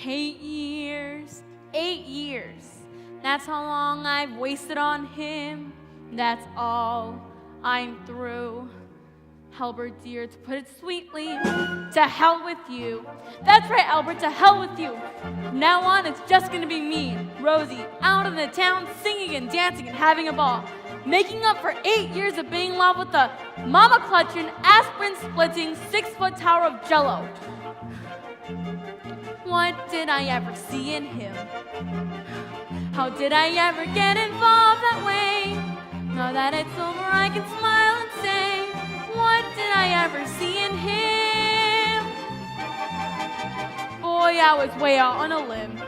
8 years, 8 years. That's how long I've wasted on him. That's all. I'm through. Albert, dear, to put it sweetly, to hell with you. That's right, Albert, to hell with you. From now on, it's just gonna be me, Rosie, out in the town singing and dancing and having a ball, making up for 8 years of being in love with the mama-clutching, aspirin-splitting, 6-foot tower of jello. What did I ever see in him? How did I ever get involved that way? Now that it's over, I can smile and say, what did I ever see in him? Boy, I was way out on a limb.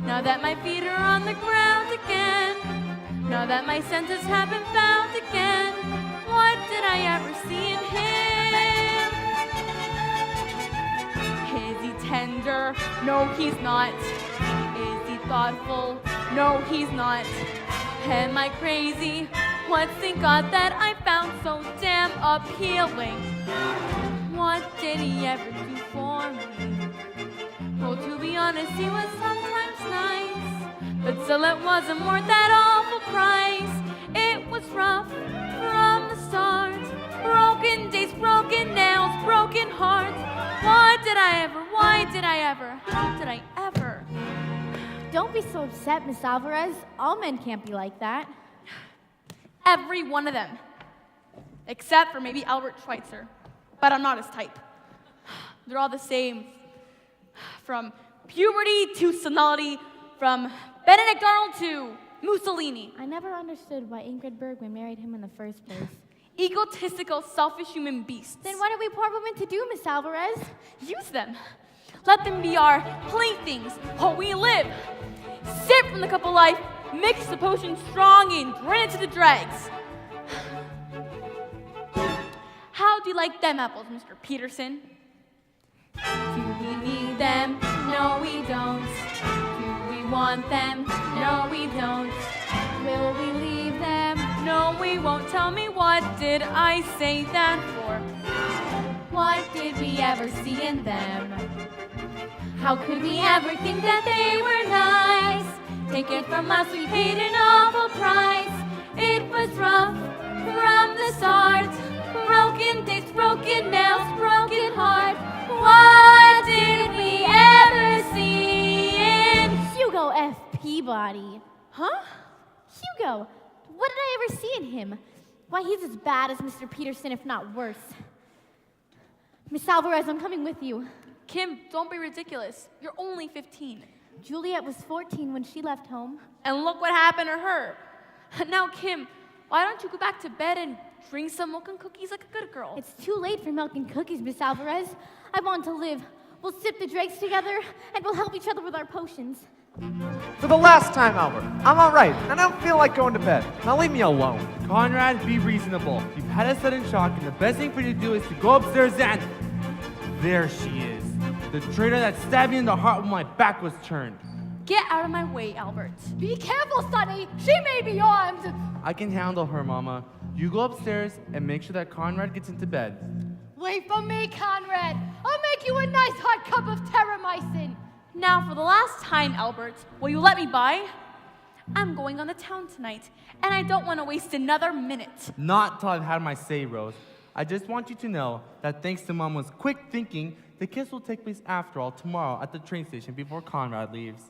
Now that my feet are on the ground again, now that my senses have been found again, what did I ever see in him? Is he tender? No, he's not. Is he thoughtful? No, he's not. Am I crazy? What's in God that I found so damn appealing? What did he ever do for me? Well, to be honest, he was sometimes nice, but still it wasn't worth that awful price. It was rough from the start. Broken days, broken nails, broken hearts. What did I ever? Why did I ever? How did I ever? Don't be so upset, Miss Alvarez. All men can't be like that. Every one of them. Except for maybe Albert Schweitzer. But I'm not his type. They're all the same. From puberty to senility, from Benedict Arnold to Mussolini. I never understood why Ingrid Bergman married him in the first place. Egotistical, selfish human beasts. Then what are we poor women to do, Miss Alvarez? Use them. Let them be our playthings while we live. Sip from the cup of life, mix the potion strong, and drain it to the dregs. How do you like them apples, Mr. Peterson? Do we need them? No, we don't. Do we want them? No, we don't. Will we leave them? No, we won't. Tell me, what did I say that for? What did we ever see in them? How could we ever think that they were nice? Take it from us, we paid an awful price. It was rough from the start. Broken days, broken nails, broken heart. What did we ever see in Hugo F. Peabody. Huh? Hugo, what did I ever see in him? Why, he's as bad as Mr. Peterson, if not worse. Miss Alvarez, I'm coming with you. Kim, don't be ridiculous. You're only 15. Juliet was 14 when she left home. And look what happened to her. Now, Kim, why don't you go back to bed and drink some milk and cookies like a good girl? It's too late for milk and cookies, Miss Alvarez. I want to live. We'll sip the dregs together, and we'll help each other with our potions. For the last time, Albert, I'm all right, and I don't feel like going to bed. Now leave me alone. Conrad, be reasonable. You've had a sudden shock, and the best thing for you to do is to go upstairs and... There she is. The traitor that stabbed me in the heart when my back was turned. Get out of my way, Albert. Be careful, Sonny. She may be armed. I can handle her, Mama. You go upstairs and make sure that Conrad gets into bed. Wait for me, Conrad. I'll make you a nice hot cup of terramycin. Now, for the last time, Albert, will you let me by? I'm going on the town tonight, and I don't want to waste another minute. Not till I've had my say, Rose. I just want you to know that thanks to Mama's quick thinking, the kiss will take place after all tomorrow at the train station before Conrad leaves.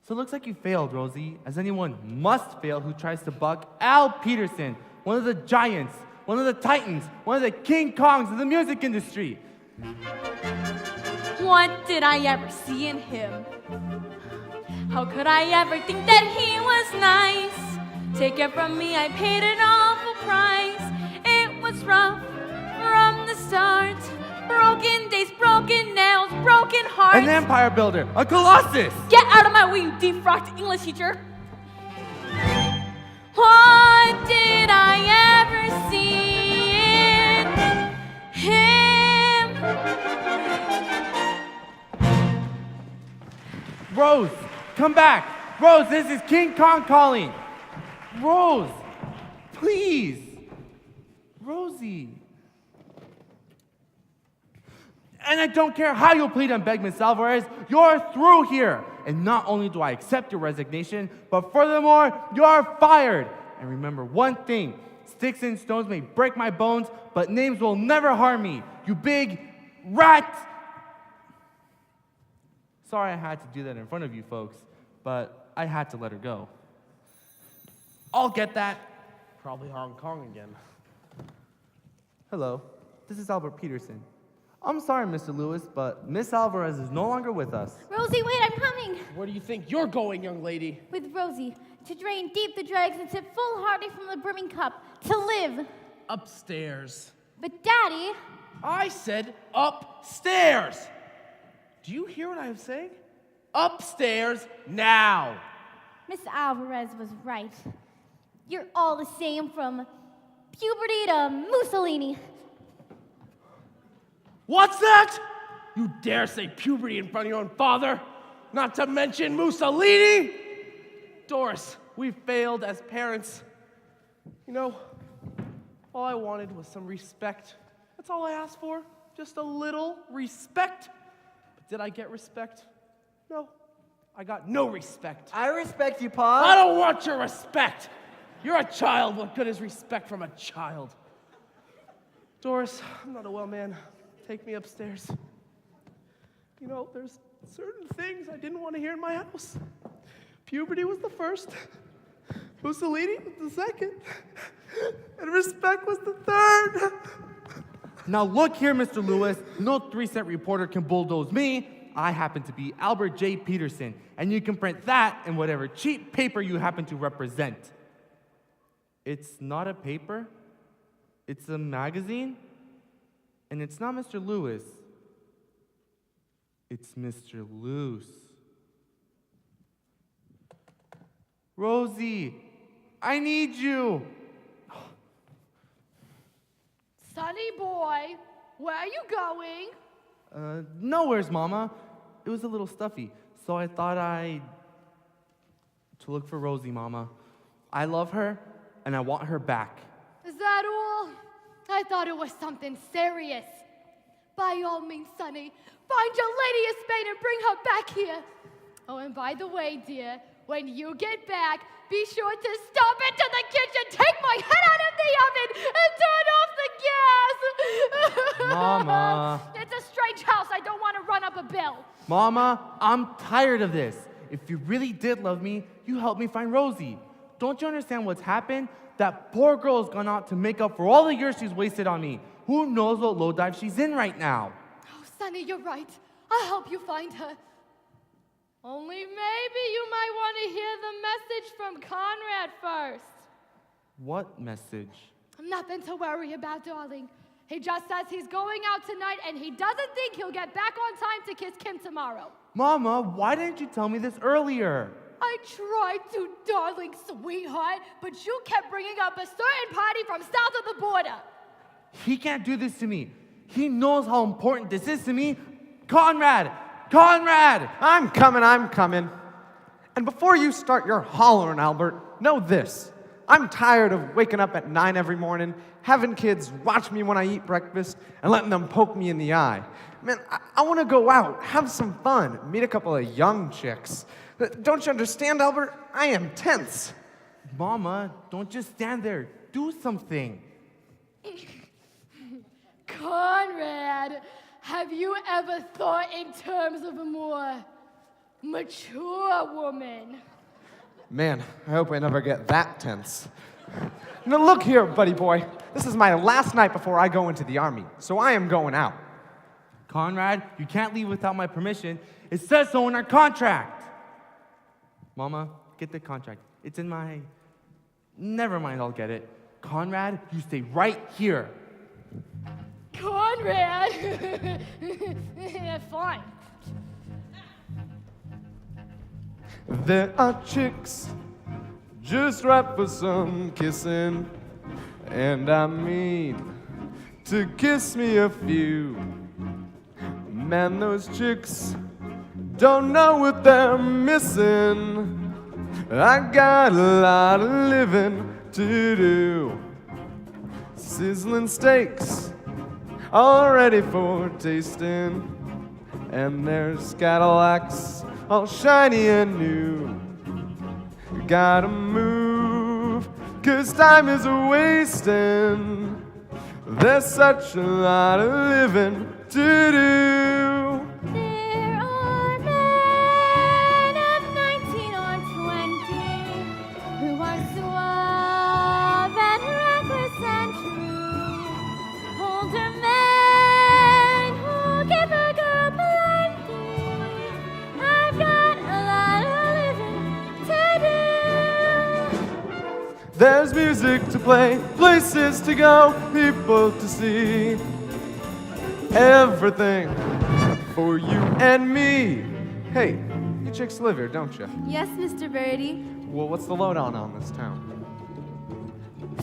So it looks like you failed, Rosie, as anyone must fail who tries to buck Al Peterson, one of the giants, one of the titans, one of the King Kongs of the music industry. What did I ever see in him? How could I ever think that he was nice? Take it from me, I paid an awful price. It was rough from the start. Broken days, broken nails, broken hearts. An empire builder, a colossus! Get out of my way, you defrocked English teacher! What did I ever see in him? Rose, come back! Rose, this is King Kong calling! Rose, please! Rosie. And I don't care how you plead and beg, Miss Alvarez, you're through here. And not only do I accept your resignation, but furthermore, you're fired. And remember one thing, sticks and stones may break my bones, but names will never harm me. You big rat! Sorry I had to do that in front of you folks, but I had to let her go. I'll get that. Probably Hong Kong again. Hello, this is Albert Peterson. I'm sorry, Mr. Lewis, but Miss Alvarez is no longer with us. Rosie, wait, I'm coming. Where do you think you're going, young lady? With Rosie, to drain deep the dregs and sip full-hearted from the brimming cup, to live. Upstairs. But Daddy, I said upstairs. Do you hear what I am saying? Upstairs now. Miss Alvarez was right. You're all the same from puberty to Mussolini. What's that? You dare say puberty in front of your own father? Not to mention Mussolini? Doris, we failed as parents. You know, all I wanted was some respect. That's all I asked for. Just a little respect. But did I get respect? No. I got no respect. I respect you, Pa. I don't want your respect. You're a child. What good is respect from a child? Doris, I'm not a well man. Take me upstairs. You know, there's certain things I didn't want to hear in my house. Puberty was the first. Mussolini was the second. And respect was the third. Now look here, Mr. Lewis, no 3-cent reporter can bulldoze me. I happen to be Albert J. Peterson, and you can print that in whatever cheap paper you happen to represent. It's not a paper, it's a magazine, and it's not Mr. Lewis. It's Mr. Loose. Rosie, I need you. Sonny boy, where are you going? Nowhere's, Mama. It was a little stuffy, so I thought to look for Rosie, Mama. I love her, and I want her back. Is that all? I thought it was something serious. By all means, Sonny, find your lady of Spain and bring her back here. Oh, and by the way, dear, when you get back, be sure to stop into the kitchen, take my head out of the oven, and turn off the gas. Mama. It's a strange house. I don't want to run up a bill. Mama, I'm tired of this. If you really did love me, you helped me find Rosie. Don't you understand what's happened? That poor girl has gone out to make up for all the years she's wasted on me. Who knows what low dive she's in right now? Oh, Sonny, you're right. I'll help you find her. Only maybe you might want to hear the message from Conrad first. What message? Nothing to worry about, darling. He just says he's going out tonight and he doesn't think he'll get back on time to kiss Kim tomorrow. Mama, why didn't you tell me this earlier? I tried to, darling sweetheart, but you kept bringing up a certain party from south of the border. He can't do this to me. He knows how important this is to me. Conrad! Conrad! I'm coming. And before you start your hollering, Albert, know this. I'm tired of waking up at 9 every morning, having kids watch me when I eat breakfast, and letting them poke me in the eye. Man, I want to go out, have some fun, meet a couple of young chicks. Don't you understand, Albert? I am tense. Mama, don't just stand there. Do something. Conrad, have you ever thought in terms of a more mature woman? Man, I hope I never get that tense. Now look here, buddy boy. This is my last night before I go into the army, so I am going out. Conrad, you can't leave without my permission. It says so in our contract. Mama, get the contract. It's in my... Never mind, I'll get it. Conrad, you stay right here. Conrad! Fine. There are chicks just right for some kissing, and I mean to kiss me a few. Man, those chicks don't know what they're missing. I got a lot of living to do. Sizzling steaks all ready for tasting. And there's Cadillacs, all shiny and new. You gotta move, 'cause time is a-wasting. There's such a lot of living to do. There are men of 19 or 20 who are suave and reckless and true. Older men who give a girl plenty. I've got a lot of living to do. There's music to play, places to go, people to see. Everything for you and me. Hey, you chicks live here, don't you? Yes, Mr. Birdie. Well, what's the lowdown on this town?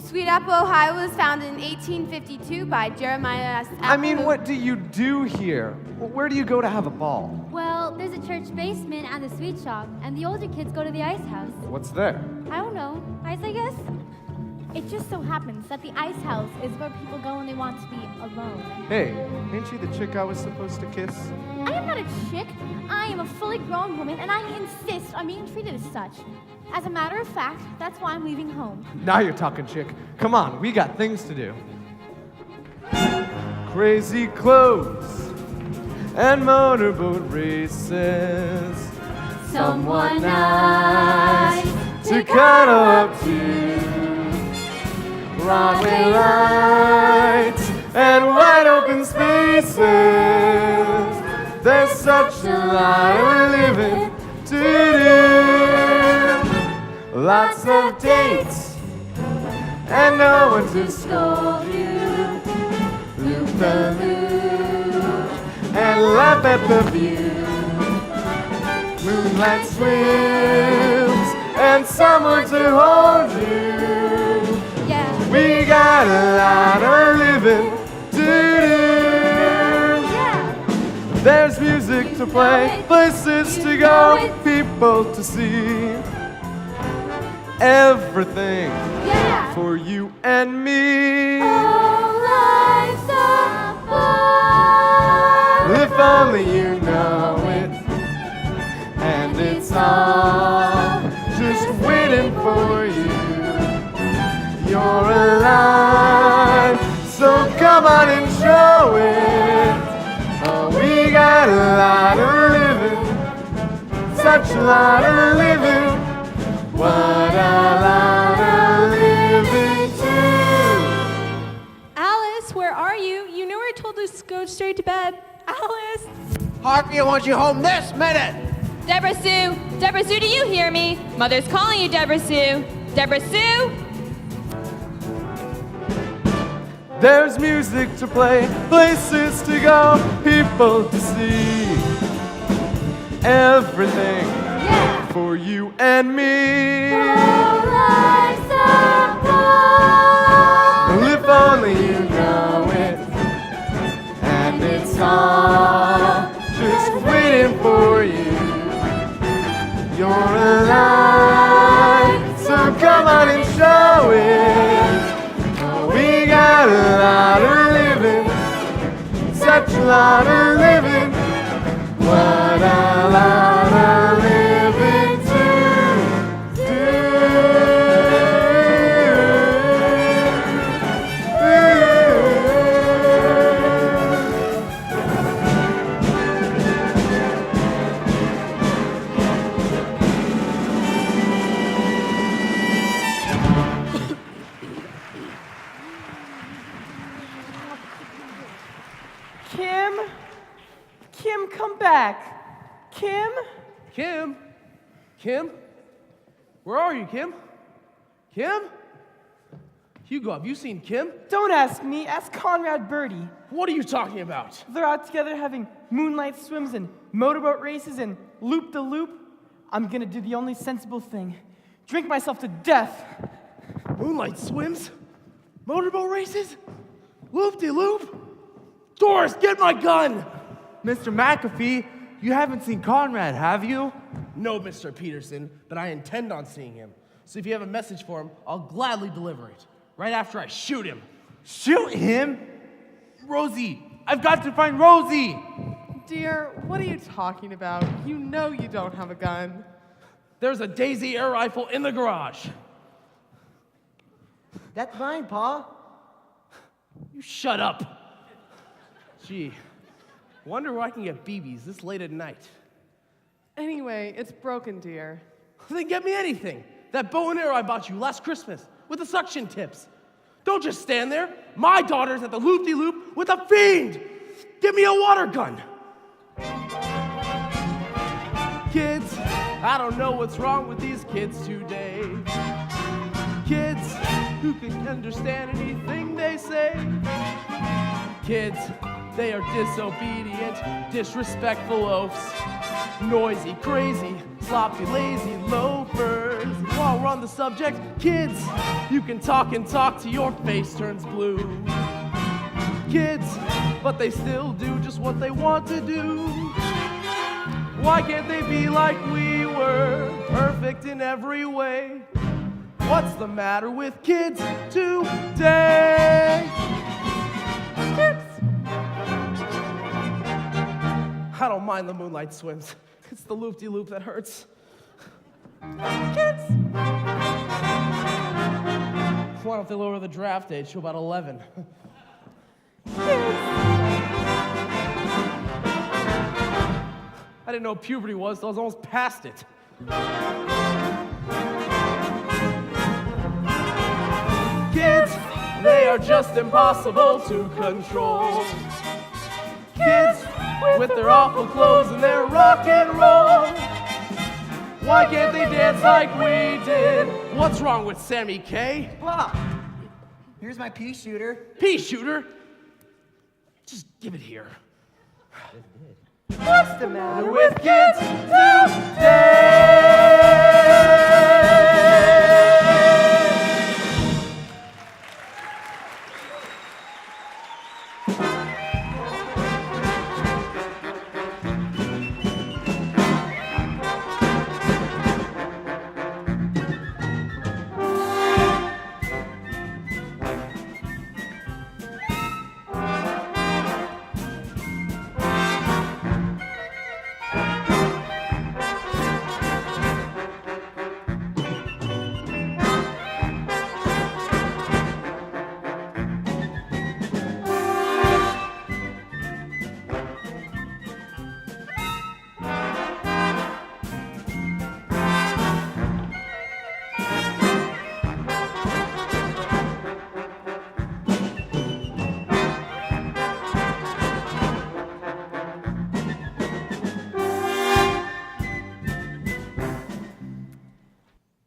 Sweet Apple, Ohio was founded in 1852 by Jeremiah S. I mean, what do you do here? Where do you go to have a ball? Well, there's a church basement and a sweet shop, and the older kids go to the ice house. What's there? I don't know. Ice, I guess? It just so happens that the ice house is where people go when they want to be alone. Hey, ain't she the chick I was supposed to kiss? I am not a chick. I am a fully grown woman, and I insist on being treated as such. As a matter of fact, that's why I'm leaving home. Now you're talking, chick. Come on, we got things to do. Crazy clothes and motorboat races. Someone nice to cuddle up to. Broadway lights and wide open spaces. There's such a lot of living to do. Lots of dates and no one to scold you. Loop the loop and laugh at the view. Moonlight swims and someone to hold you. We got a lot of living to do. There's music to play, places to go, people to see. Everything for you and me. If only you know it. And it's all just waiting for you. You're alive, so come on and show it. Oh, we got a lot of living, such a lot of living. What a lot of living too. Alice, where are you? You know we're told to go straight to bed. Alice! Harvey, I want you home this minute. Deborah Sue! Deborah Sue, do you hear me? Mother's calling you, Deborah Sue. Deborah Sue! There's music to play, places to go, people to see. Everything for you and me. Well, if only you know it. And it's all just waiting for you. You're alive, so come on and show it. We got a lot of living, such a lot of living. What a lot of living to Kim, come back. Kim? Kim? Kim? Where are you, Kim? Kim? Hugo, have you seen Kim? Don't ask me, ask Conrad Birdie. What are you talking about? They're out together having moonlight swims and motorboat races and loop-de-loop. I'm gonna do the only sensible thing. Drink myself to death. Moonlight swims? Motorboat races? Loop-de-loop? Doris, get my gun! Mr. McAfee, you haven't seen Conrad, have you? No, Mr. Peterson, but I intend on seeing him. So if you have a message for him, I'll gladly deliver it. Right after I shoot him. Shoot him? Rosie! I've got to find Rosie! Dear, what are you talking about? You know you don't have a gun. There's a Daisy air rifle in the garage. That's mine, Pa. You shut up. Gee, wonder where I can get BBs this late at night. Anyway, it's broken, dear. Then get me anything. That bow and arrow I bought you last Christmas with the suction tips. Don't just stand there. My daughter's at the loop-de-loop with a fiend. Give me a water gun. Kids, I don't know what's wrong with these kids today. Kids who can understand anything they say. Kids, they are disobedient, disrespectful oafs. Noisy, crazy, sloppy, lazy loafers. While we're on the subject, kids, you can talk and talk till your face turns blue. Kids, but they still do just what they want to do. Why can't they be like we were, perfect in every way? What's the matter with kids today? Kids! I don't mind the moonlight swims. It's the loop-de-loop that hurts. Kids! Why don't they lower the draft age to about 11? I didn't know what puberty was, so I was almost past it. Kids, they are just impossible to control. Kids, with their awful clothes and their rock and roll. Why can't they dance like we did? What's wrong with Sammy K? Pa, here's my pea shooter. Pea shooter? Just give it here. What's the matter With kids today.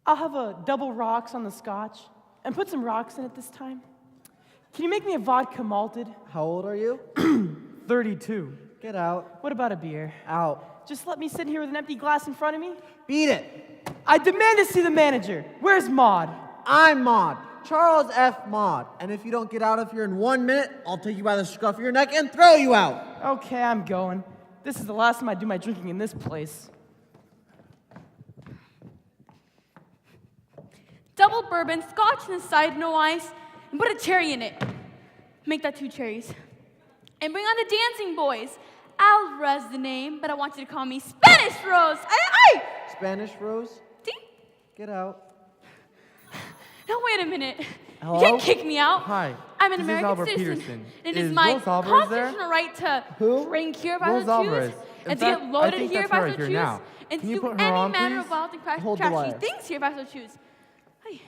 I'll have a double rocks on the scotch and put some rocks in it this time. Can you make me a vodka malted? How old are you? 32. Get out. What about a beer? Out. Just let me sit here with an empty glass in front of me? Beat it. I demand to see the manager. Where's Maud? I'm Maud. Charles F. Maud. And if you don't get out of here in 1 minute, I'll take you by the scruff of your neck and throw you out. Okay, I'm going. This is the last time I do my drinking in this place. Double bourbon, scotch inside, no ice, and put a cherry in it. Make that 2 cherries. And bring on the dancing boys. Alvarez the name, but I want you to call me Spanish Rose. Ay! Spanish Rose? See? Get out. Now wait a minute. Hello? You can't kick me out. Hi, I'm an this is American Albert citizen. Peterson. It Is is my Rose Alvarez there? constitutional right to Who? drink here if I Rose so Alvarez. choose, In and to fact, get I loaded think here that's if I her so right here choose, now. and Can to you do put her any on, manner of please? wild and Hold the trashy wire. things here if I so choose. Hey.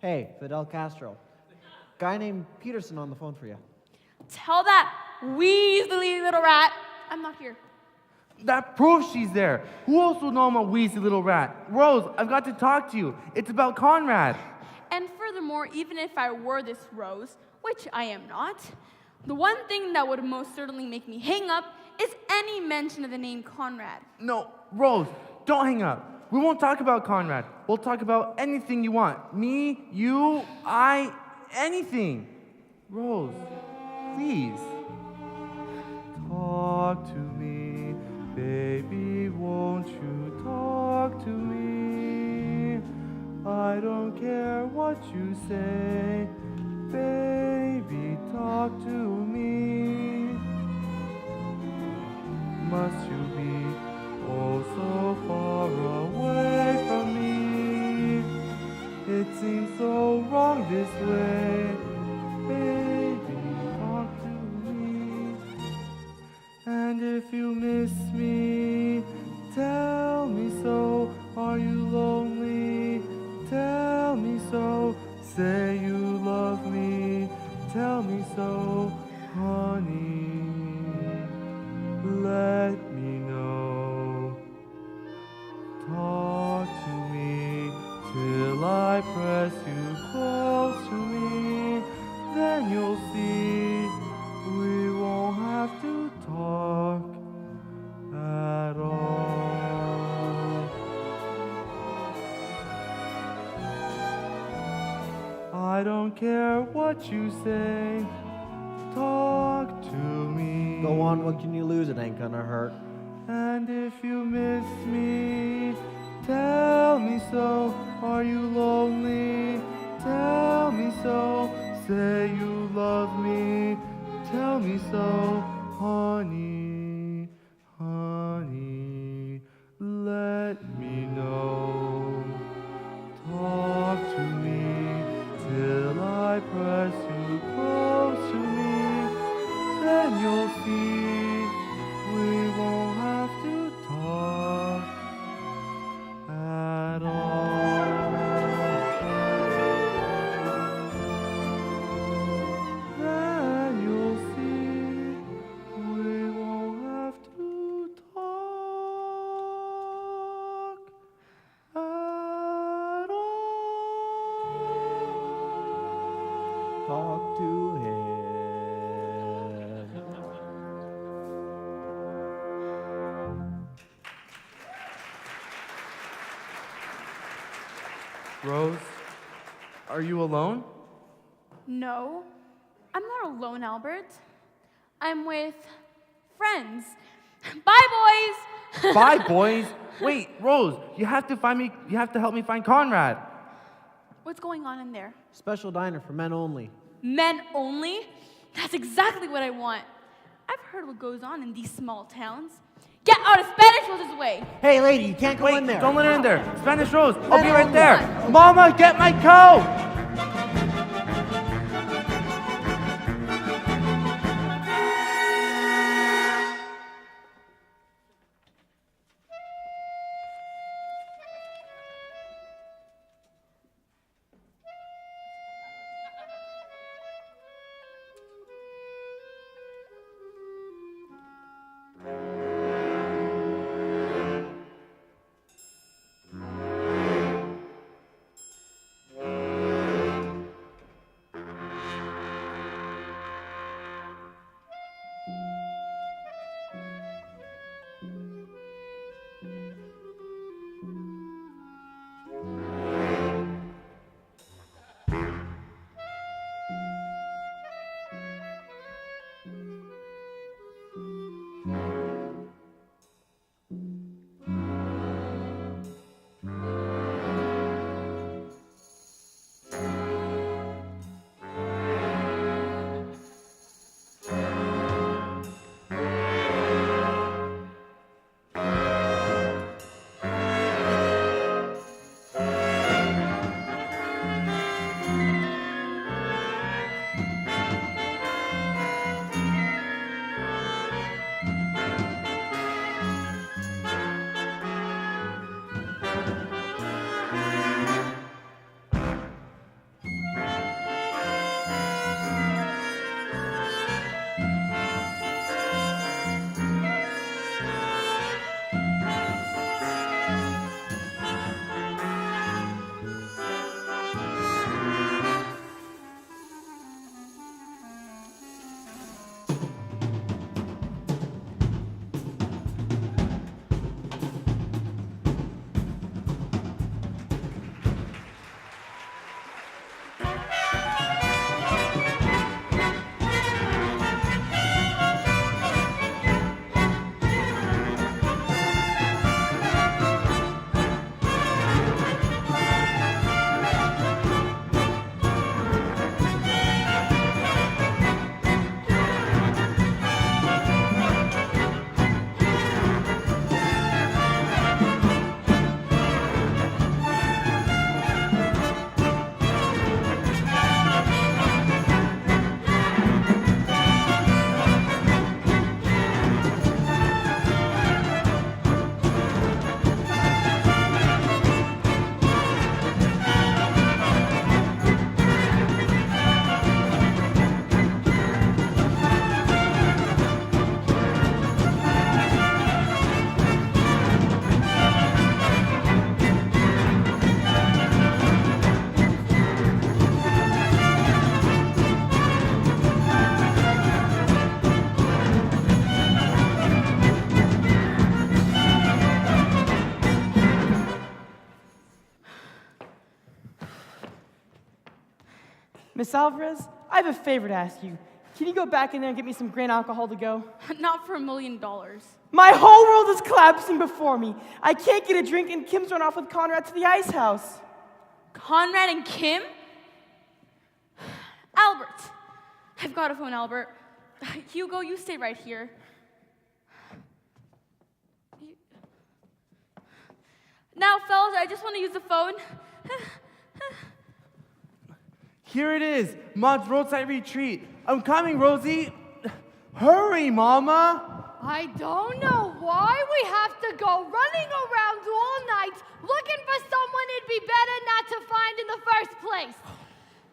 Hey, Fidel Castro. Guy named Peterson on the phone for you. Tell that weaselly little rat I'm not here. That proves she's there. Who else will know I'm a wheezy little rat? Rose, I've got to talk to you. It's about Conrad. And furthermore, even if I were this Rose, which I am not, the one thing that would most certainly make me hang up is any mention of the name Conrad. No, Rose, don't hang up. We won't talk about Conrad. We'll talk about anything you want. Me, you, I, anything. Rose, please. Talk to me, baby, won't you talk to me? I don't care what you say, baby, talk to me. must you be? Oh, so far away from me. It seems so wrong this way. Baby, talk to me. And if you miss me, tell me so. Are you lonely? Tell me so. Say you love me. Tell me so, honey. Let me know. Talk to me till I press you close to me. Then you'll see we won't have to talk at all. I don't care what you say. Talk to me. Go on, what can you lose? It ain't gonna hurt. And if you miss me, tell me so. Are you lonely? Tell me so. Say you love me. Tell me so, honey, honey. Let me know. Talk to me till I press you close to me. Then you'll see we won't have to talk at all. Then you'll see we won't have to talk at all. Talk to him. Rose, are you alone? No, I'm not alone, Albert. I'm with friends. Bye, boys! Bye, boys. Wait, Rose, you have to help me find Conrad. What's going on in there? Special diner for men only. Men only? That's exactly what I want. I've heard what goes on in these small towns. Get out of Spanish Rose's way! Hey, lady, you can't go Wait, in there. don't let her in there. Spanish Rose, I'll be right on, there. come Mama, get my coat! Miss Alvarez, I have a favor to ask you. Can you go back in there and get me some grain alcohol to go? Not for $1 million. My whole world is collapsing before me. I can't get a drink, and Kim's run off with Conrad to the ice house. Conrad and Kim? Albert. I've got to phone Albert. Hugo, you stay right here. Now, fellas, I just want to use the phone. Here it is, Maud's roadside retreat. I'm coming, Rosie. Hurry, Mama. I don't know why we have to go running around all night looking for someone it'd be better not to find in the first place.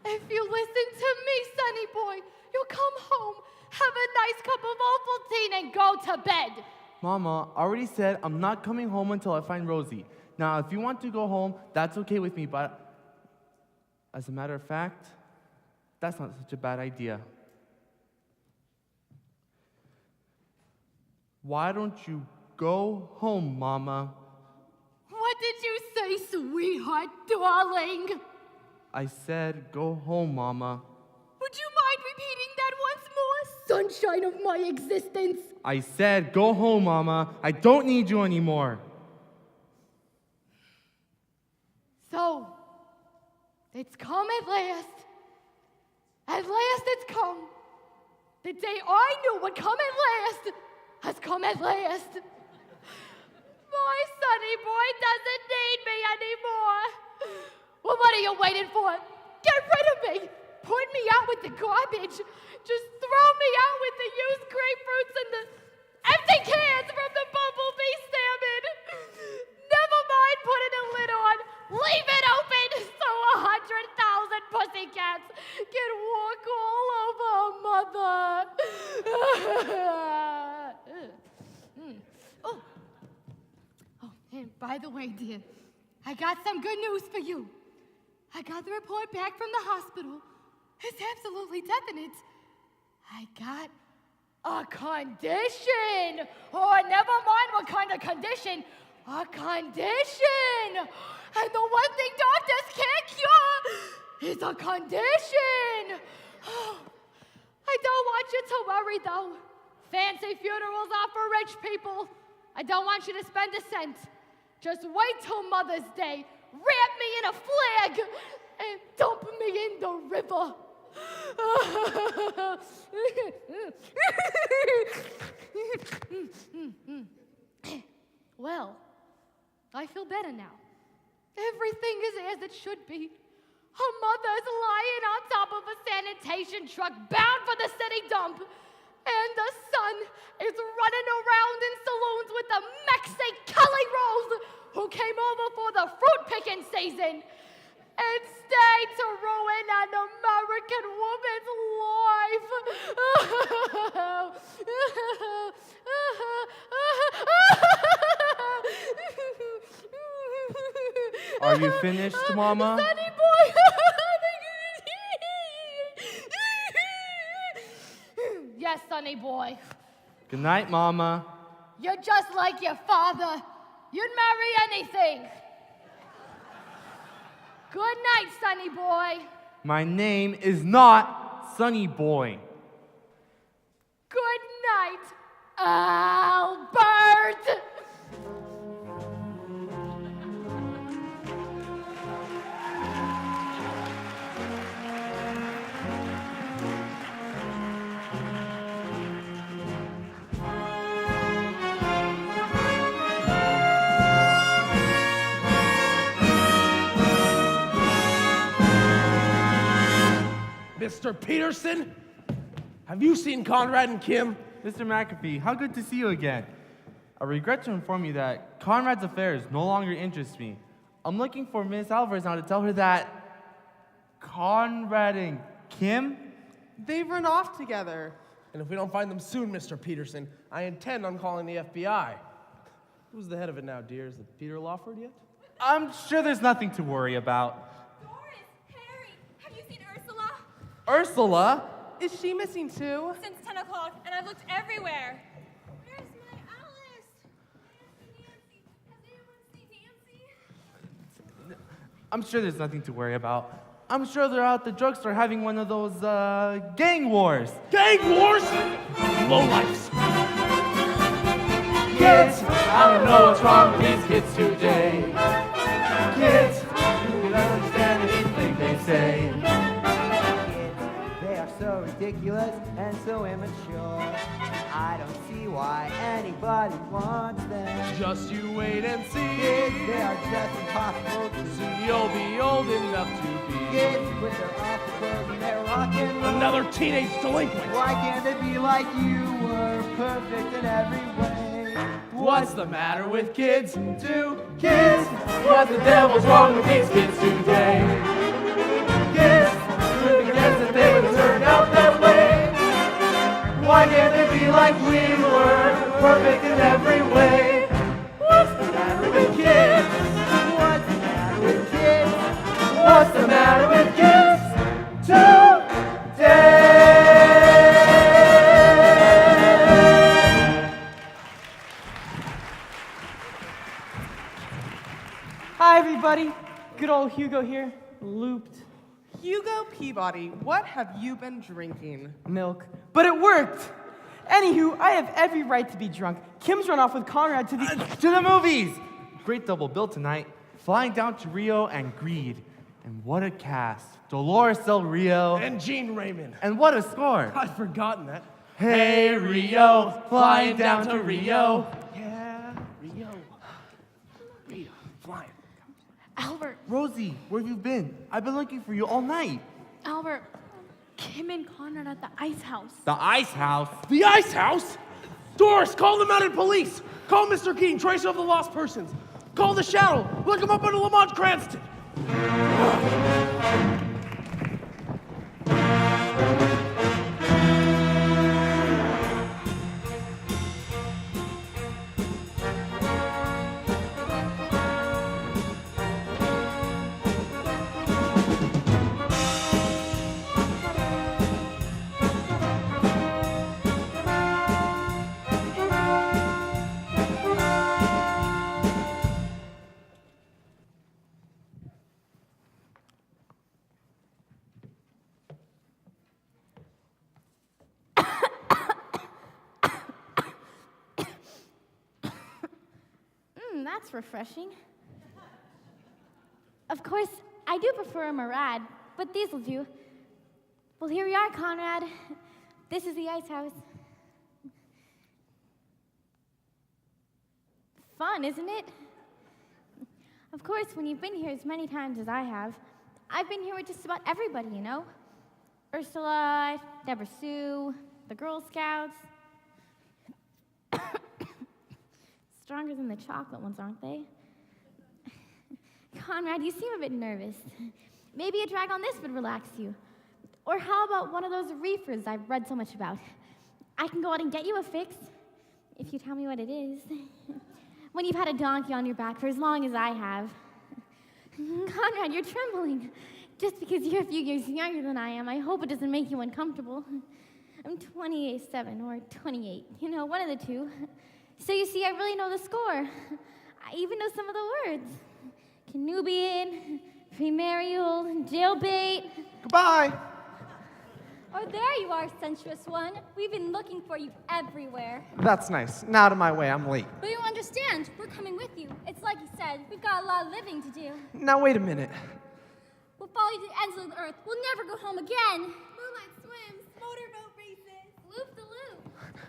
If you listen to me, sonny boy, you'll come home, have a nice cup of Ovaltine, and go to bed. Mama, I already said I'm not coming home until I find Rosie. Now, if you want to go home, that's okay with me, but as a matter of fact, that's not such a bad idea. Why don't you go home, Mama? What did you say, sweetheart, darling? I said go home, Mama. Would you mind repeating that once more, sunshine of my existence? I said go home, Mama. I don't need you anymore. So, it's come at last. At last it's come. The day I knew would come at last has come at last. My sonny boy doesn't need me anymore. Well, what are you waiting for? Get rid of me. Put me out with the garbage. Just throw me out with the used grapefruits and the empty cans from the bumblebee salmon. Never mind putting a lid on. Leave it open so 100,000 pussycats can walk all over a mother. Oh, and by the way, dear, I got some good news for you. I got the report back from the hospital. It's absolutely definite. I got a condition. Oh, never mind what kind of condition. A condition. And the one thing doctors can't cure is a condition. I don't want you to worry, though. Fancy funerals are for rich people. I don't want you to spend a cent. Just wait till Mother's Day. Wrap me in a flag and dump me in the river. Well, I feel better now. Everything is as it should be. Her mother's lying on top of a sanitation truck bound for the city dump. And the son is running around in saloons with the Mexican Kelly Rose, who came over for the fruit picking season and stayed to ruin an American woman's life. Are you finished, Mama? Sonny boy. Yes, sonny boy. Good night, Mama. You're just like your father. You'd marry anything. Good night, sonny boy. My name is not Sunny Boy. Good night, Albert. Mr. Peterson, have you seen Conrad and Kim? Mr. McAfee, how good to see you again. I regret to inform you that Conrad's affairs no longer interest me. I'm looking for Miss Alvarez now to tell her that Conrad and Kim? They've run off together. And if we don't find them soon, Mr. Peterson, I intend on calling the FBI. Who's the head of it now, dear? Is it Peter Lawford yet? I'm sure there's nothing to worry about. Ursula? Is she missing too? Since 10 o'clock, and I've looked everywhere. Where's my Alice? Nancy. Has anyone seen Nancy? I'm sure there's nothing to worry about. I'm sure they're out at the drugstore having one of those gang wars. Gang wars? Lowlifes. Kids, I don't know what's wrong with these kids today. Kids, who don't understand anything they say. They are so ridiculous and so immature. I don't see why anybody wants them. Just you wait and see. Kids, they are just impossible to see. Soon you'll be old enough to be Kids with their awful clothes and their rock and roll. another teenage delinquent. Why can't they be like you were, perfect in every way? What's the matter with kids? Do Kids, what the devil's wrong with these kids today? Kids, who could guess that they would turn out that way? Why can't they be like we were, perfect in every way? What's the matter with kids? what's the matter with kids? What's the matter with kids today? Hi, everybody. Good old Hugo here. Looped. Hugo Peabody, what have you been drinking? Milk. But it worked! Anywho, I have every right to be drunk. Kim's run off with Conrad to the Movies! Great double bill tonight. Flying down to Rio and Greed. And what a cast. Dolores Del Rio. And Gene Raymond. And what a score. I'd forgotten that. Hey, Rio, flying down to Rio. Yeah, Rio. Rio, flying. Albert, Rosie, where have you been? I've been looking for you all night. Albert, Kim and Conrad at the ice house. The ice house? The ice house? Doris, call the mounted police. Call Mr. Keating, tracer of the lost persons. Call the shadow. Look him up in Lamont Cranston. That's refreshing. Of course, I do prefer a Murad, but these will do. Well, here we are, Conrad. This is the ice house. Fun, isn't it? Of course, when you've been here as many times as I have, I've been here with just about everybody, you know? Ursula, Deborah Sue, the Girl Scouts. Stronger than the chocolate ones, aren't they? Conrad, you seem a bit nervous. Maybe a drag on this would relax you. Or how about one of those reefers I've read so much about? I can go out and get you a fix, if you tell me what it is. When you've had a donkey on your back for as long as I have. Conrad, you're trembling. Just because you're a few years younger than I am, I hope it doesn't make you uncomfortable. I'm 28-7 or 28, you know, one of the two. So you see, I really know the score. I even know some of the words. Canubian, premarial, jailbait. Goodbye. Oh, there you are, sensuous one. We've been looking for you everywhere. That's nice. Now out of my way, I'm late. But you understand, we're coming with you. It's like you said, we've got a lot of living to do. Now wait a minute. We'll follow you to the ends of the earth. We'll never go home again. Moonlight swims, motorboat races, loop-the-loop.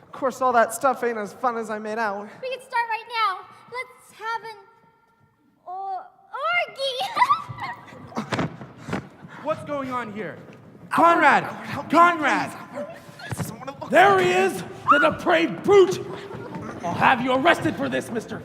Of course, all that stuff ain't as fun as I made out. We can start right now. Let's have an orgy. What's going on here? Conrad! Conrad! There he is, the depraved brute! I'll have you arrested for this, Mr.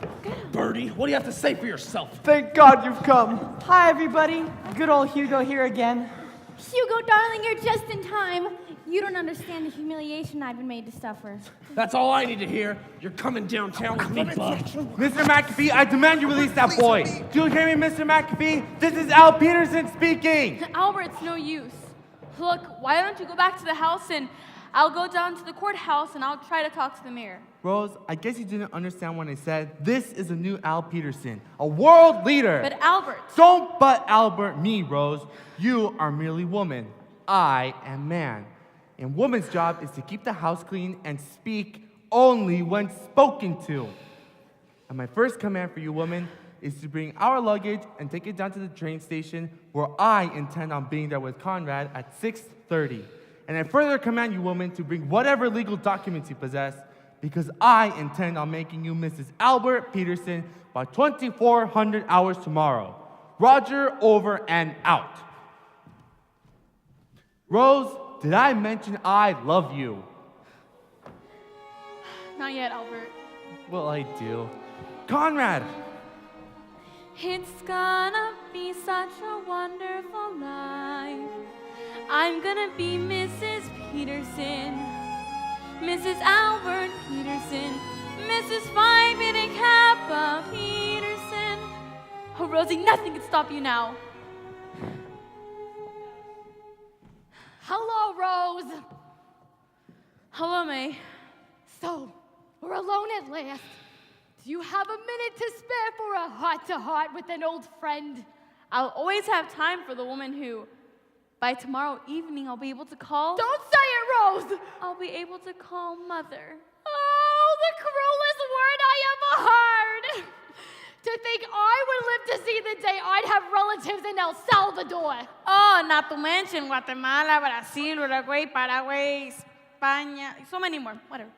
Birdie. What do you have to say for yourself? Thank God you've come. Hi, everybody. Good old Hugo here again. Hugo, darling, you're just in time. You don't understand the humiliation I've been made to suffer. That's all I need to hear. You're coming downtown with me, bub. Mr. McAfee, I demand you release that boy. Do you hear me, Mr. McAfee? This is Al Peterson speaking. Albert, it's no use. Look, why don't you go back to the house and I'll go down to the courthouse and I'll try to talk to the mayor. Rose, I guess you didn't understand when I said this is a new Al Peterson, a world leader. But Albert. Don't but Albert me, Rose. You are merely woman. I am man. And woman's job is to keep the house clean and speak only when spoken to. And my first command for you, woman, is to bring our luggage and take it down to the train station where I intend on being there with Conrad at 6:30. And I further command you, woman, to bring whatever legal documents you possess because I intend on making you Mrs. Albert Peterson by 2400 hours tomorrow. Roger, over and out. Rose, did I mention I love you? Not yet, Albert. Well, I do. Conrad! It's gonna be such a wonderful life. I'm gonna be Mrs. Peterson, Mrs. Albert Peterson, Mrs. Phi Beta Kappa Peterson. Oh, Rosie, nothing can stop you now. Hello, Rose. Hello, May. So, we're alone at last. Do you have a minute to spare for a heart-to-heart with an old friend? I'll always have time for the woman who, by tomorrow evening, I'll be able to call. Don't say it, Rose! I'll be able to call Mother. Oh, the cruelest word I ever heard! To think I would live to see the day I'd have relatives in El Salvador. Oh, not to mention Guatemala, Brazil, Uruguay, Paraguay, España, so many more, whatever.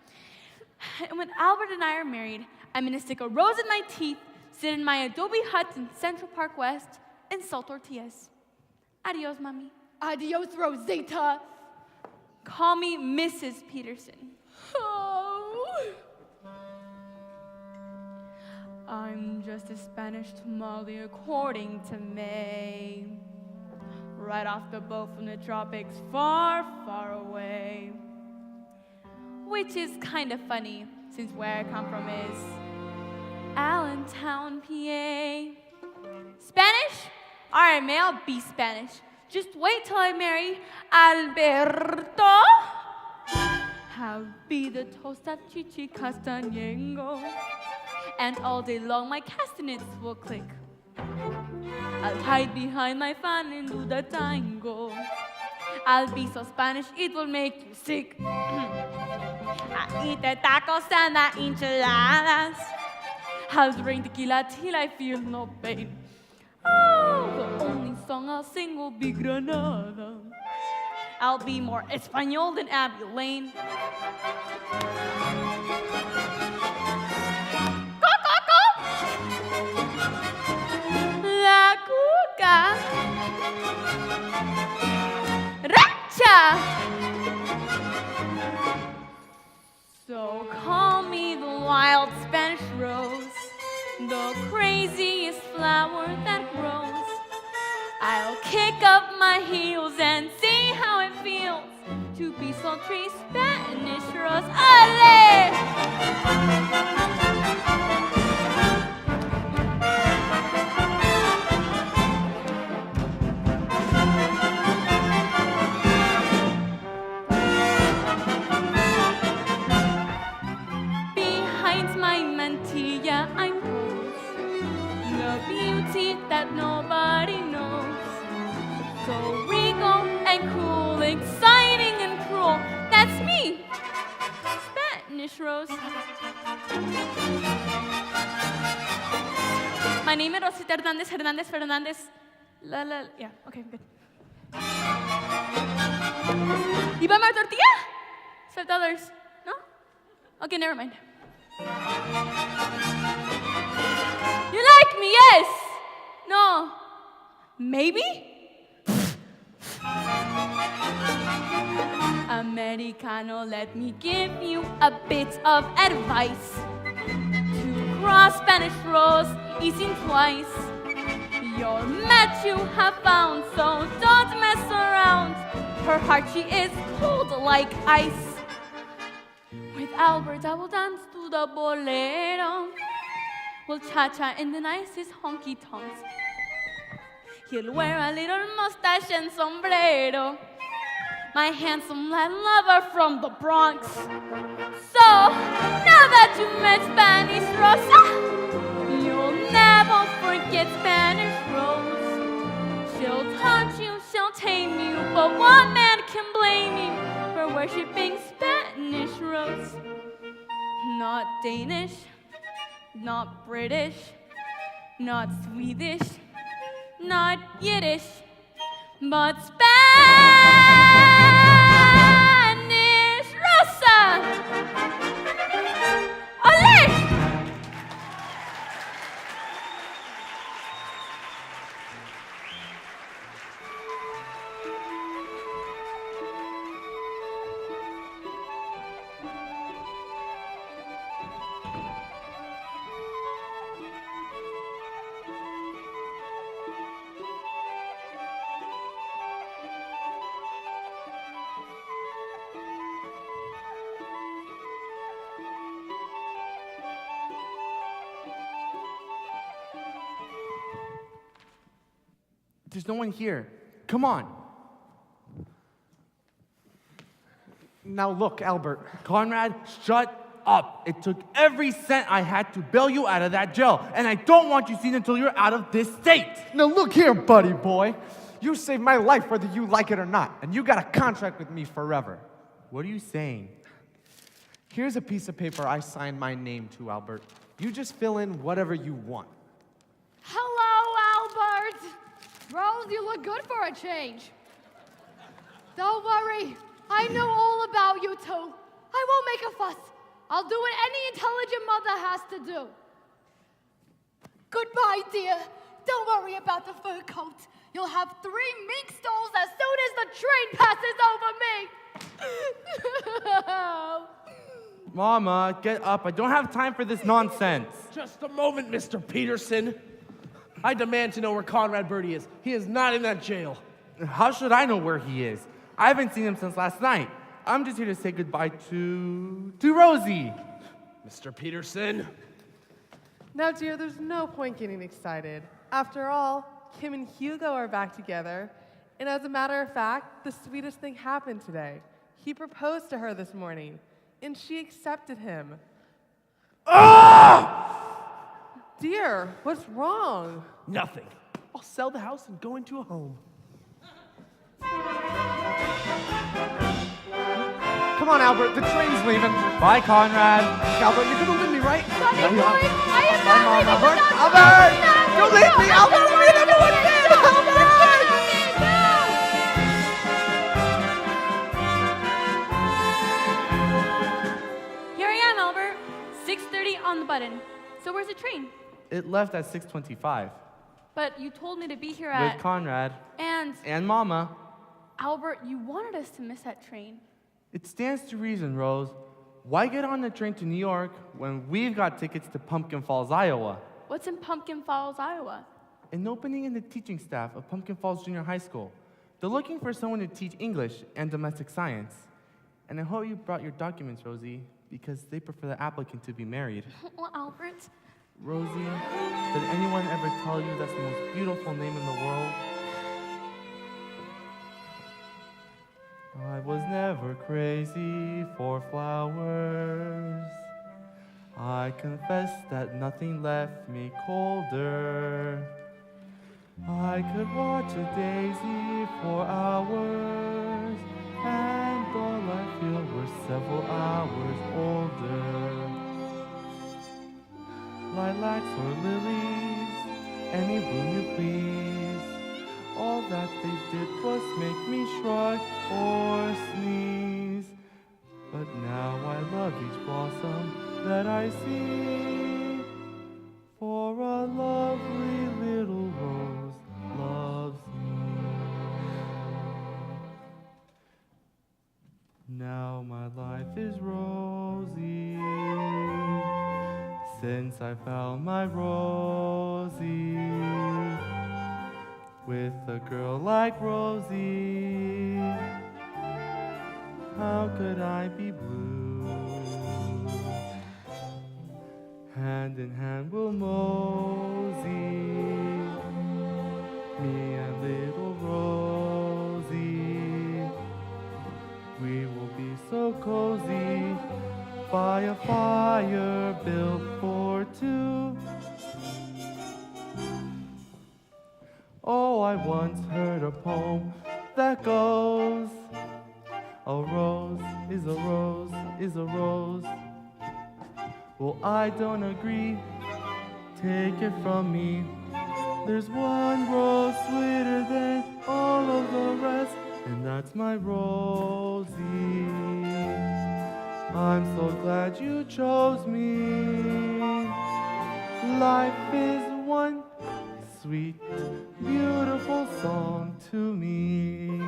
And when Albert and I are married, I'm gonna stick a rose in my teeth, sit in my adobe hut in Central Park West, and sell tortillas. Adios, Mommy. Adios, Rosita. Call me Mrs. Peterson. Oh. I'm just a Spanish tamale according to May. Right off the boat from the tropics, far, far away. Which is kind of funny, since where I come from is Allentown, PA. Spanish? All right, May, I'll be Spanish. Just wait till I marry Alberto. I'll be the tosta chichi castañengo. And all day long my castanets will click. I'll hide behind my fan and do the tango. I'll be so Spanish it will make you sick. I eat the tacos and the enchiladas. I'll drink tequila till I feel no pain. Oh, the only song I'll sing will be Granada. I'll be more Espanol than Abby Lane. La cuca. Racha. So call me the wild Spanish rose, the craziest flower that grows. I'll kick up my heels and see how it feels to be sultry Spanish rose. Ale! That nobody knows. So regal and cool, exciting and cruel. That's me, Spanish Rose. My name is Rosita Hernandez. Yeah, okay, good. You buy my tortilla? $5. No? Okay, never mind. You like me, yes? No. Maybe? Americano, let me give you a bit of advice. To cross Spanish Rose isn't twice. Your match you have found, so don't mess around. Her heart, she is cold like ice. With Albert, I will dance to the bolero. We'll cha-cha in the nicest honky-tonks. He'll wear a little mustache and sombrero. my handsome Latin lover from the Bronx. So, now that you met Spanish Rosa, you'll never forget Spanish Rose. She'll taunt you, she'll tame you, but what man can blame you for worshiping Spanish Rose? Not Danish, not British, not Swedish, not Yiddish, but Spanish Rosa! Ole! There's no one here. Come on. Now look, Albert. Conrad, shut up. It took every cent I had to bail you out of that jail, and I don't want you seen until you're out of this state. Now look here, buddy boy. You saved my life whether you like it or not, and you got a contract with me forever. What are you saying? Here's a piece of paper I signed my name to, Albert. You just fill in whatever you want. Hello, Albert. Rose, you look good for a change. Don't worry. I know all about you two. I won't make a fuss. I'll do what any intelligent mother has to do. Goodbye, dear. Don't worry about the fur coat. You'll have 3 mink stoles as soon as the train passes over me. Mama, get up. I don't have time for this nonsense. Just a moment, Mr. Peterson. I demand to know where Conrad Birdie is. He is not in that jail. How should I know where he is? I haven't seen him since last night. I'm just here to say goodbye to Rosie. Mr. Peterson. Now, dear, there's no point getting excited. After all, Kim and Hugo are back together. And as a matter of fact, the sweetest thing happened today. He proposed to her this morning, and she accepted him. Ah! Dear, what's wrong? Nothing. I'll sell the house and go into a home. Come on, Albert, the train's leaving. Bye, Conrad. Albert, you're gonna leave me, right? Sonny, Yeah, you are. boy, I am not leaving Albert, without Albert! you. Don't leave me, Albert! We're the number one fan, Albert! Here I am, Albert. 6:30 on the button. So where's the train? It left at 6:25 But you told me to be here with at... Conrad And, Mama. Albert, you wanted us to miss that train. It stands to reason, Rose. Why get on the train to New York when we've got tickets to Pumpkin Falls, Iowa? What's in Pumpkin Falls, Iowa? An opening in the teaching staff of Pumpkin Falls Junior High School. They're looking for someone to teach English and domestic science. And I hope you brought your documents, Rosie, because they prefer the applicant to be married. Well, Albert... Rosie, did anyone ever tell you that's the most beautiful name in the world? I was never crazy for flowers. I confess that nothing left me colder. I could watch a daisy for hours, and all I feel were several hours older. Lilacs or lilies, any bloom you please. All that they did was make me shrug or sneeze. But now I love each blossom that I see, for a lovely little rose loves me. Now my life is rosy, since I found my Rosie. With a girl like Rosie, how could I be blue? Hand in hand we'll mosey, me and little Rosie, a fire built for two. Oh, I once heard a poem that goes, a rose is a rose is a rose. Well, I don't agree, take it from me. There's one rose sweeter than all of the rest, and that's my Rosie. I'm so glad you chose me. Life is one sweet, beautiful song to me.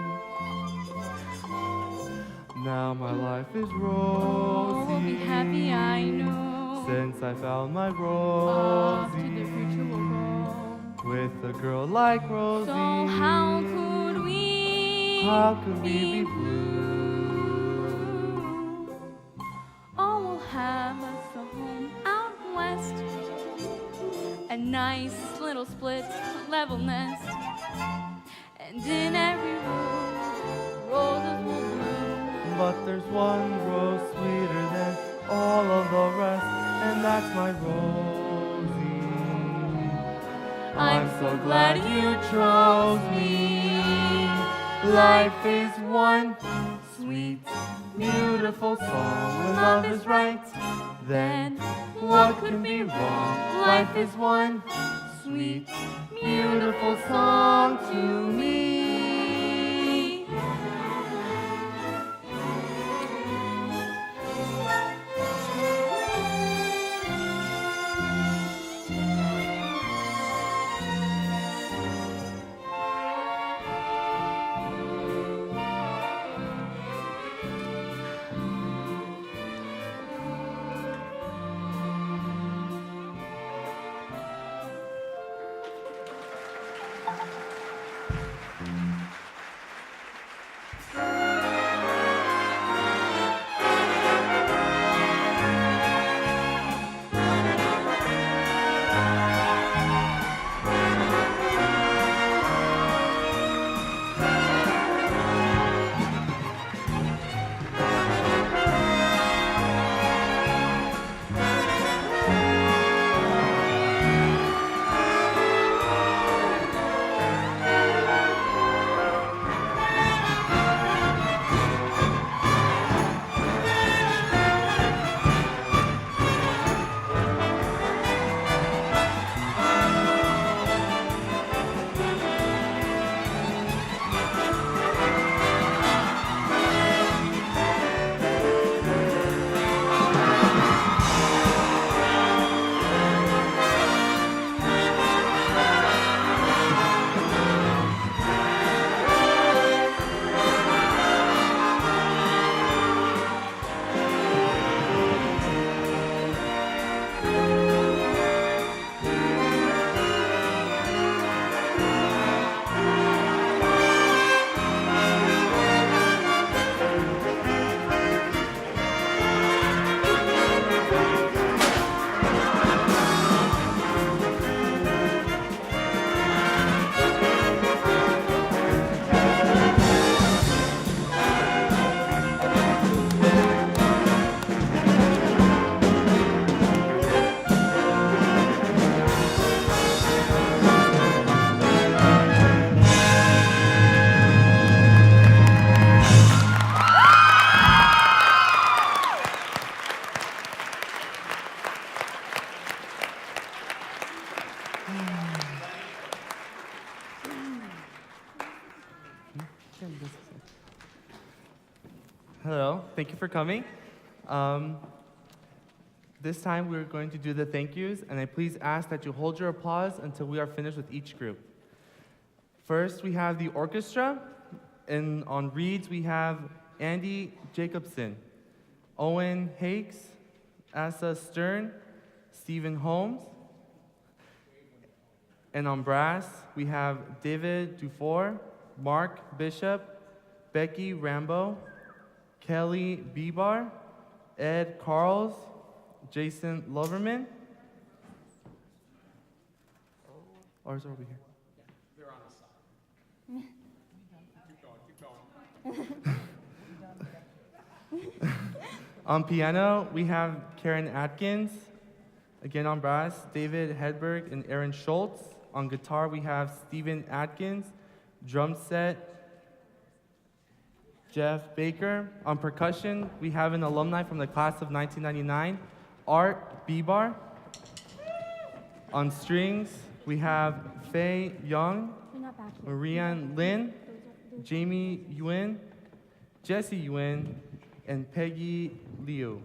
Now my life is rosy. Oh, be happy, I know. Since I found my Off to the Rosie. future we'll go. With a girl like Rosie. So how could we? How could we be blue? Oh, we'll have us a home out west, a nice little split level nest, and in every room roses will bloom. But there's one rose sweeter than all of the rest, and that's my Rosie. I'm so glad you chose me. Life is one sweet, beautiful song. When love is right, then what could be wrong? Life is one sweet, beautiful song to me. Hello, thank you for coming. This time we're going to do the thank yous, and I please ask that you hold your applause until we are finished with each group. First, we have the orchestra, and on reeds we have Andy Jacobson, Owen Hakes, Asa Stern, Stephen Holmes, and on brass we have David Dufour, Mark Bishop, Becky Rambo, Kelly Bebar, Ed Carls, Jason Loverman. Ours are over here. They're on the side. Keep going. On piano, we have Karen Atkins. Again on brass, David Hedberg and Aaron Schultz. On guitar, we have Stephen Atkins. Drum set, Jeff Baker. On percussion, we have an alumni from the class of 1999, Art Bibar. On strings, we have Faye Young, Marianne Lin, Jamie Yuen, Jesse Yuen, and Peggy Liu.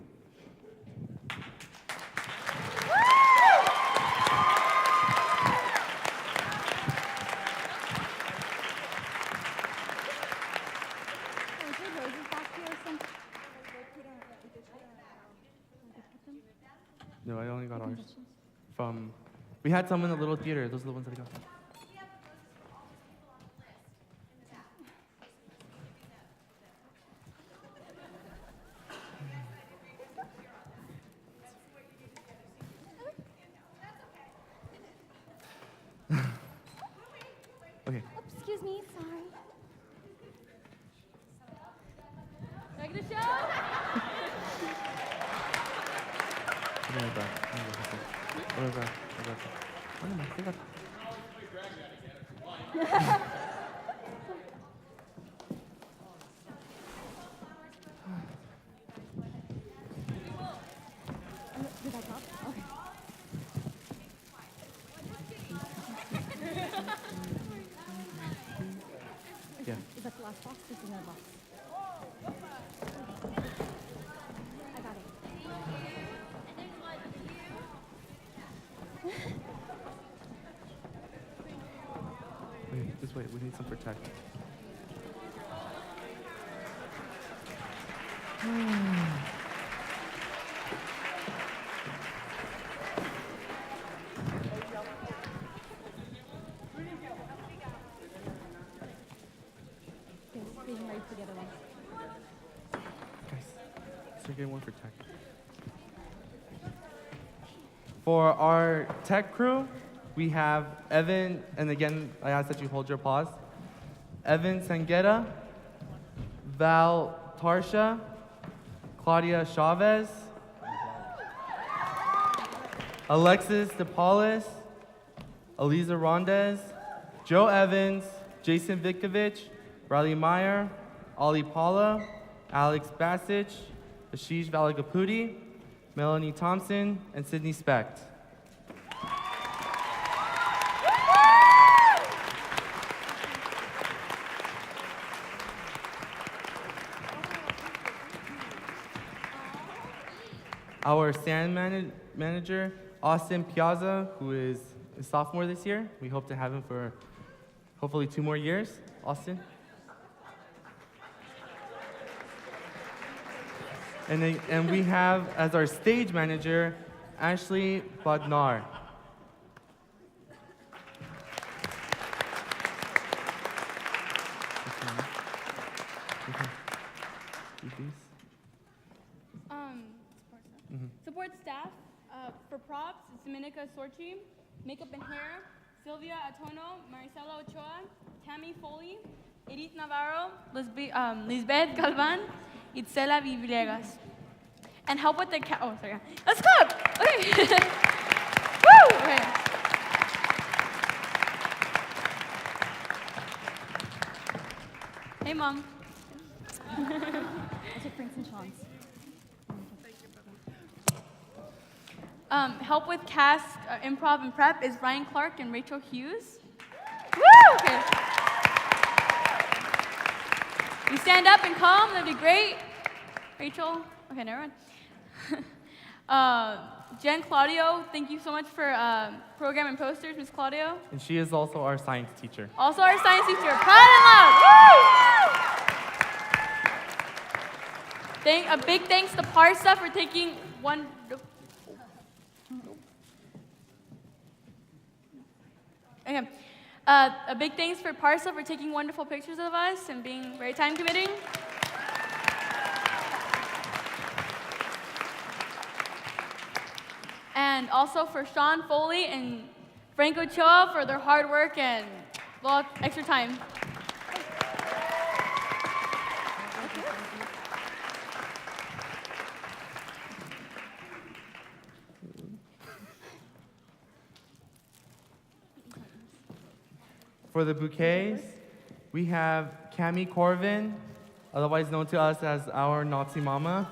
No, I only got ours. We had some in the little theater. Those are the ones that I got. Okay. Oops, excuse me, sorry. Back to the show. Did I drop? Okay. Yeah. Is that the last box? This is another box. I got it. Wait, just wait. We need some protect. Okay, being ready for the other one. Guys, let's get one for tech. For our tech crew, we have Evan, and again, I ask that you hold your applause. Evan Sangueta, Val Tarsha, Claudia Chavez, Alexis DePaulis, Eliza Rondez, Joe Evans, Jason Vikovich, Riley Meyer, Ali Paula, Alex Bassich, Ashish Valagapudi, Melanie Thompson, and Sydney Specht. Our stand manager, Austin Piazza, who is a sophomore this year. We hope to have him for hopefully 2 more years. Austin. And we have as our stage manager, Ashley Bodnar. Support staff for props, it's Dominica Sorchi. Makeup and hair, Sylvia Atono, Maricela Ochoa, Tammy Foley, Edith Navarro, Lisbeth Galvan, Itzela Villegas. And help with the let's clap! Okay. Woo! Okay. Hey, Mom. I took Prince and Sean's. Help with cast, improv, and prep is Ryan Clark and Rachel Hughes. Woo! Okay. You stand up and come, that'd be great. Rachel? Okay, never mind. Jen Claudio, thank you so much for program and posters, Miss Claudio. And she is also our science teacher. Also our science teacher, proud and loud. Woo! A big thanks to Parsa for taking Okay. A big thanks for Parsa for taking wonderful pictures of us and being very time committing. And also for Sean Foley and Frank Ochoa for their hard work and extra time. For the bouquets, we have Cami Corvin, otherwise known to us as our Nazi mama.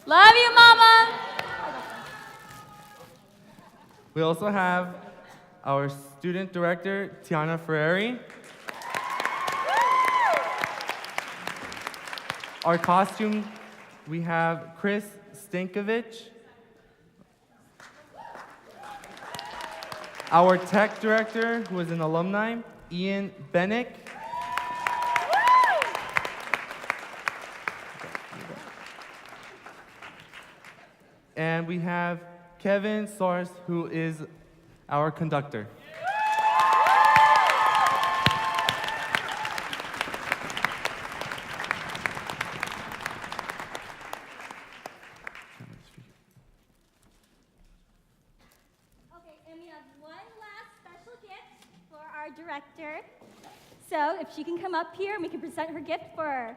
Love you, Mama. We also have our student director, Tiana Ferreri. Our costume, we have Chris Stankovich. Our tech director, who is an alumni, Ian Bennick. And we have Kevin Sars, who is our conductor. Okay, and we have one last special gift for our director. So if she can come up here and we can present her gift for her.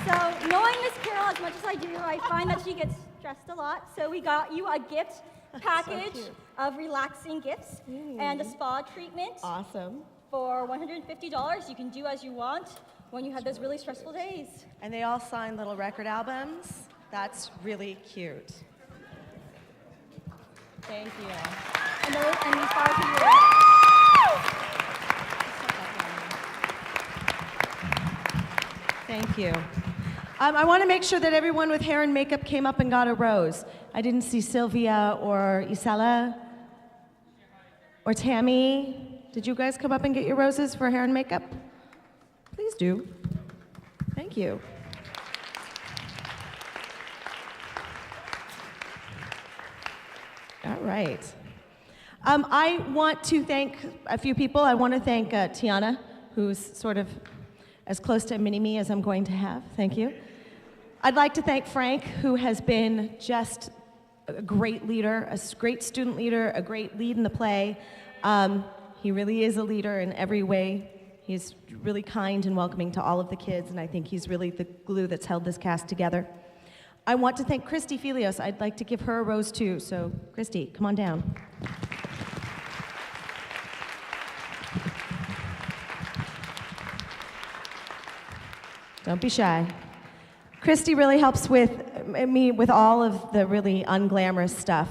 So knowing Miss Carol as much as I do, I find that she gets stressed a lot. So we got you a gift package of relaxing gifts and a spa treatment. Awesome. For $150, you can do as you want when you have those really stressful days. And they all sign little record albums. That's really cute. Thank you. And these flowers are yours. Thank you. I want to make sure that everyone with hair and makeup came up and got a rose. I didn't see Sylvia or Isela or Tammy. Did you guys come up and get your roses for hair and makeup? Please do. Thank you. All right. I want to thank a few people. I want to thank Tiana, who's sort of as close to a mini-me as I'm going to have. Thank you. I'd like to thank Frank, who has been just a great leader, a great student leader, a great lead in the play. He really is a leader in every way. He's really kind and welcoming to all of the kids, and I think he's really the glue that's held this cast together. I want to thank Christy Felios. I'd like to give her a rose too, so Christy, come on down. Don't be shy. Christy really helps with me with all of the really unglamorous stuff,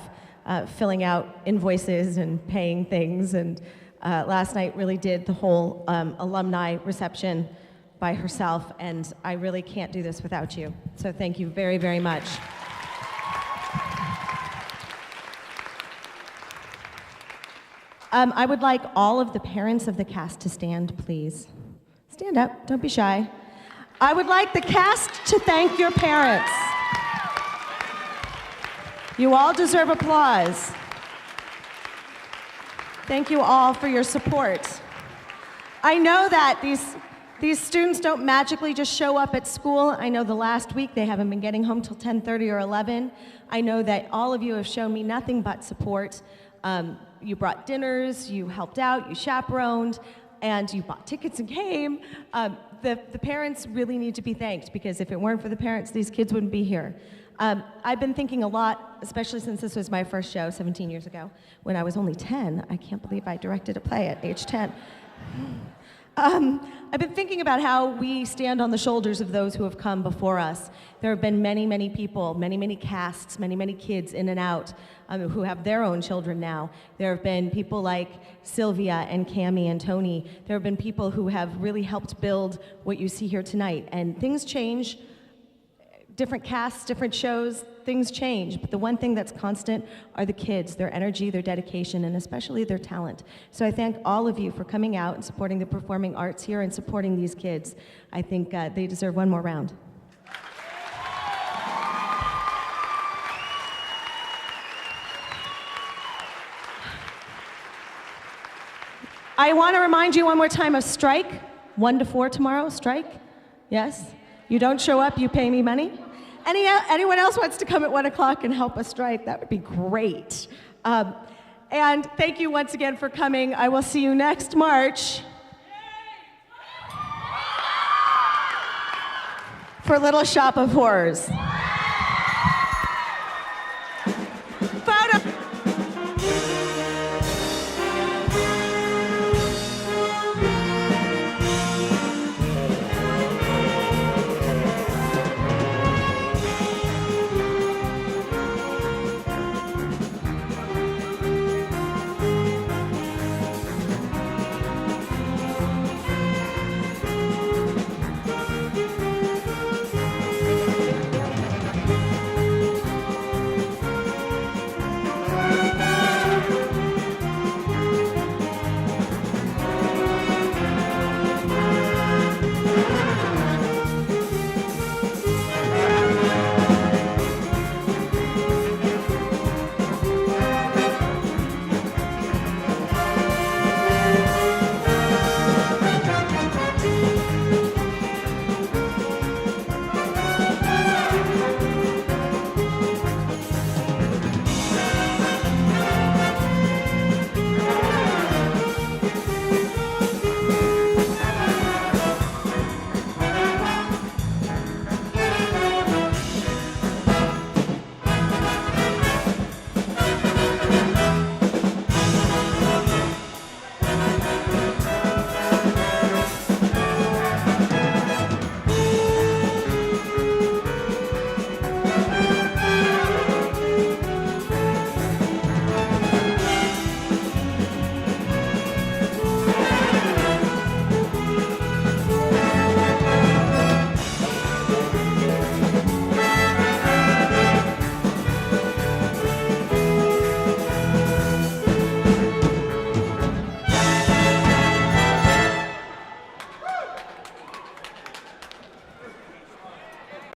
filling out invoices and paying things, and last night really did the whole alumni reception by herself, and I really can't do this without you. So thank you very, very much. I would like all of the parents of the cast to stand, please. Stand up, don't be shy. I would like the cast to thank your parents. You all deserve applause. Thank you all for your support. I know that these students don't magically just show up at school. I know the last week they haven't been getting home till 10:30 or 11. I know that all of you have shown me nothing but support. You brought dinners, you helped out, you chaperoned, and you bought tickets and came. The parents really need to be thanked, because if it weren't for the parents, these kids wouldn't be here. I've been thinking a lot, especially since this was my first show 17 years ago, when I was only 10. I can't believe I directed a play at age 10. I've been thinking about how we stand on the shoulders of those who have come before us. There have been many, many people, many, many casts, many, many kids in and out who have their own children now. There have been people like Sylvia and Cammie and Tony. There have been people who have really helped build what you see here tonight. And things change. Different casts, different shows, things change. But the one thing that's constant are the kids, their energy, their dedication, and especially their talent. So I thank all of you for coming out and supporting the performing arts here and supporting these kids. I think they deserve one more round. I want to remind you one more time of strike. 1 to 4 tomorrow, strike. Yes? You don't show up, you pay me money. Anyone else wants to come at 1 o'clock and help us strike? That would be great. And thank you once again for coming. I will see you next March for Little Shop of Horrors.